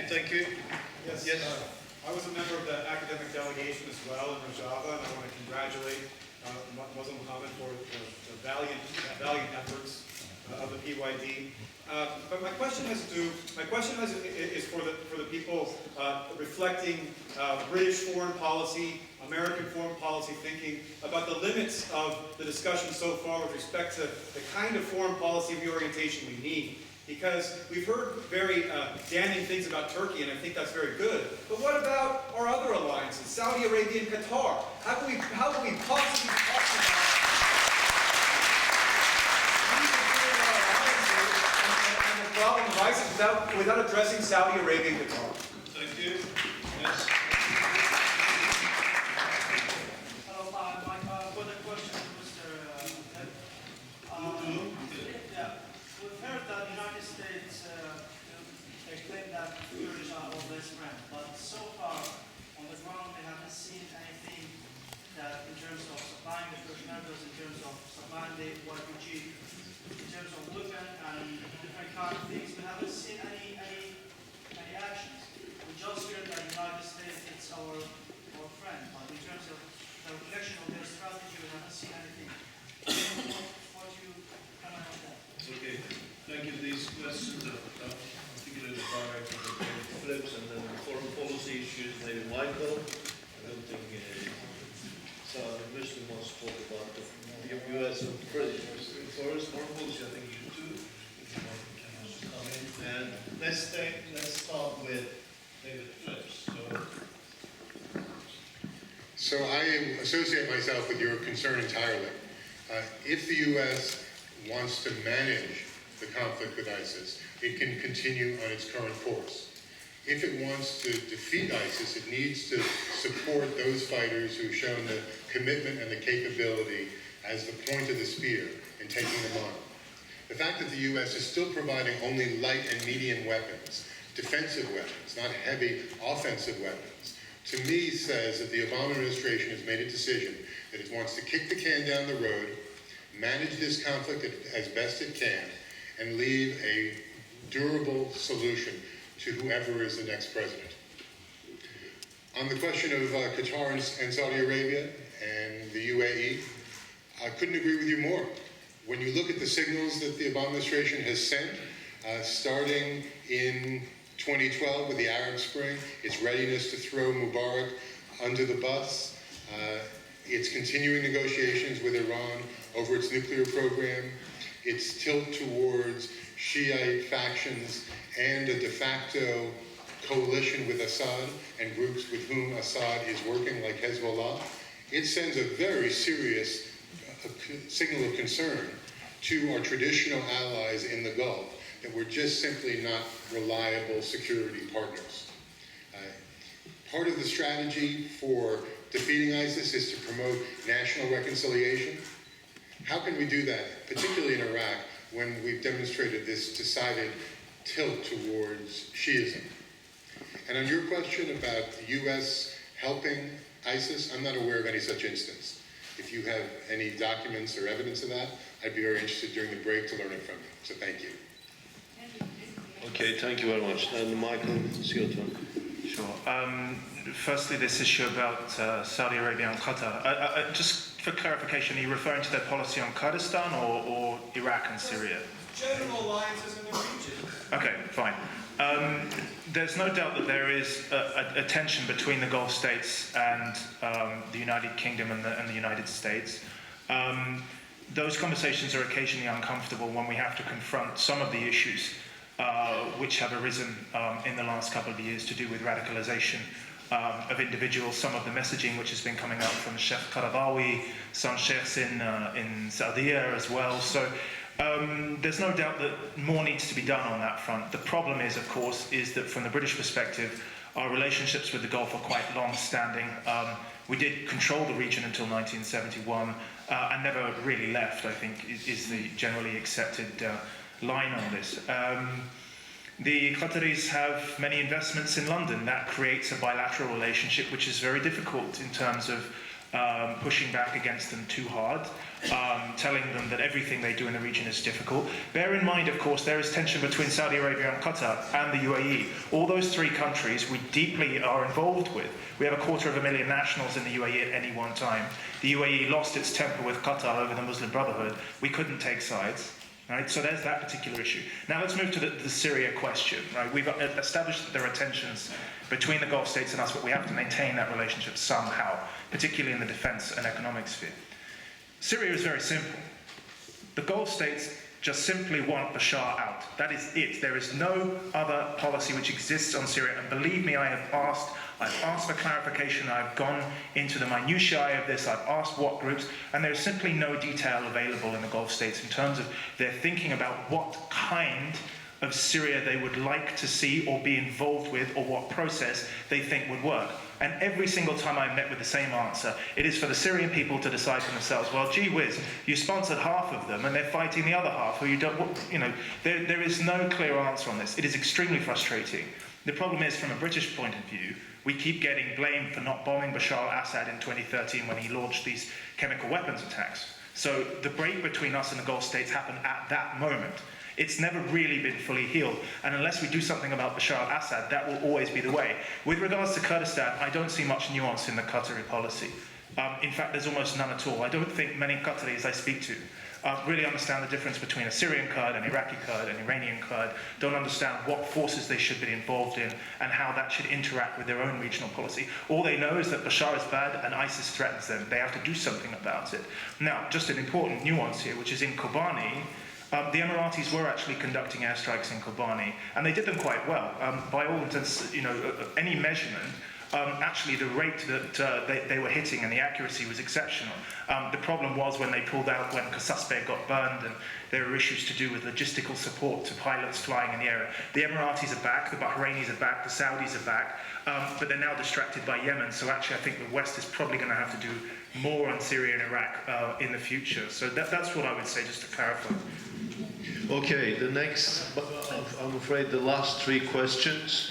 thank you. Yes. I was a member of the academic delegation as well in Rojava, and I want to congratulate Muslim Muhammad for the valiant efforts of the PYD. But my question is for the people reflecting British foreign policy, American foreign policy thinking about the limits of the discussion so far with respect to the kind of foreign policy reorientation we need. Because we've heard very damning things about Turkey, and I think that's very good. But what about our other alliances, Saudi Arabia and Qatar? How can we possibly talk about the problem of ISIS without addressing Saudi Arabia and Qatar? Thank you. Yes. Hello, Mike. I've got a question to Mr. Yeah, we've heard that the United States they claim that Kurds are our best friend, but so far on the ground they haven't seen anything that in terms of supplying the Kurdish members, in terms of supplying the YPG, in terms of weapon and different kind of things. We haven't seen any actions. We just heard that the United States is our friend, but in terms of the reflection of their strategy, we haven't seen anything. What do you comment on that? Okay, thank you. These questions are particularly the direct of the flips, and then foreign policy issues, maybe Michael. I don't think Salih Muslim wants to talk about the US and first foreign policy. I think you too. And let's start with David Phillips. So I associate myself with your concern entirely. If the U.S. wants to manage the conflict with ISIS, it can continue on its current course. If it wants to defeat ISIS, it needs to support those fighters who've shown the commitment and the capability as the point of the spear in taking them on. The fact that the U.S. is still providing only light and medium weapons, defensive weapons, not heavy offensive weapons, to me says that the Obama administration has made a decision that it wants to kick the can down the road, manage this conflict as best it can, and leave a durable solution to whoever is the next president. On the question of Qatar and Saudi Arabia and the UAE, I couldn't agree with you more. When you look at the signals that the Obama administration has sent, starting in 2012 with the Arab Spring, its readiness to throw Mubarak under the bus, its continuing negotiations with Iran over its nuclear program, its tilt towards Shiite factions, and a de facto coalition with Assad and groups with whom Assad is working, like Hezbollah, it sends a very serious signal of concern to our traditional allies in the Gulf that we're just simply not reliable security partners. Part of the strategy for defeating ISIS is to promote national reconciliation. How can we do that, particularly in Iraq, when we've demonstrated this decided tilt towards Shiism? And on your question about the U.S. helping ISIS, I'm not aware of any such instance. If you have any documents or evidence of that, I'd be very interested during the break to learn it from you. So thank you. Okay, thank you very much. And Michael, it's your turn. Sure. Firstly, this issue about Saudi Arabia and Qatar. Just for clarification, are you referring to their policy on Kurdistan or Iraq and Syria? General alliances in the region. Okay, fine. There's no doubt that there is a tension between the Gulf states and the United Kingdom and the United States. Those conversations are occasionally uncomfortable when we have to confront some of the issues which have arisen in the last couple of years to do with radicalization of individuals, some of the messaging which has been coming out from Sheikh Qaradawi, some sheikhs in Saudi as well. So there's no doubt that more needs to be done on that front. The problem is, of course, is that from the British perspective, our relationships with the Gulf are quite long-standing. We did control the region until 1971 and never really left, I think, is the generally accepted line on this. The Qataris have many investments in London. That creates a bilateral relationship which is very difficult in terms of pushing back against them too hard, telling them that everything they do in the region is difficult. Bear in mind, of course, there is tension between Saudi Arabia and Qatar and the UAE. All those three countries we deeply are involved with. We have 250,000 nationals in the UAE at any one time. The UAE lost its temper with Qatar over the Muslim Brotherhood. We couldn't take sides. Right? So there's that particular issue. Now let's move to the Syria question. Right? We've established that there are tensions between the Gulf states and us, but we have to maintain that relationship somehow, particularly in the defense and economic sphere. Syria is very simple. The Gulf states just simply want Bashar out. That is it. There is no other policy which exists on Syria. And believe me, I've asked for clarification. I've gone into the minutiae of this. I've asked what groups, and there's simply no detail available in the Gulf states in terms of their thinking about what kind of Syria they would like to see or be involved with, or what process they think would work. And every single time I met with the same answer, it is for the Syrian people to decide for themselves, well, gee whiz, you sponsored half of them and they're fighting the other half, or you don't, there is no clear answer on this. It is extremely frustrating. The problem is, from a British point of view, we keep getting blamed for not bombing Bashar al-Assad in 2013 when he launched these chemical weapons attacks. So the break between us and the Gulf states happened at that moment. It's never really been fully healed. And unless we do something about Bashar al-Assad, that will always be the way. With regards to Kurdistan, I don't see much nuance in the Qatari policy. In fact, there's almost none at all. I don't think many Qataris I speak to really understand the difference between a Syrian Kurd, an Iraqi Kurd, an Iranian Kurd, don't understand what forces they should be involved in and how that should interact with their own regional policy. All they know is that Bashar is bad and ISIS threatens them. They have to do something about it. Now, just an important nuance here, which is in Kobani, the Emiratis were actually conducting airstrikes in Kobani, and they did them quite well. By all intents, any measurement, actually the rate that they were hitting and the accuracy was exceptional. The problem was when they pulled out, when Qasasbeh got burned, and there were issues to do with logistical support to pilots flying in the area. The Emiratis are back, the Bahrainis are back, the Saudis are back, but they're now distracted by Yemen, so actually I think the West is probably going to have to do more on Syria and Iraq in the future. So that's what I would say, just to clarify. Okay, the next, I'm afraid the last three questions.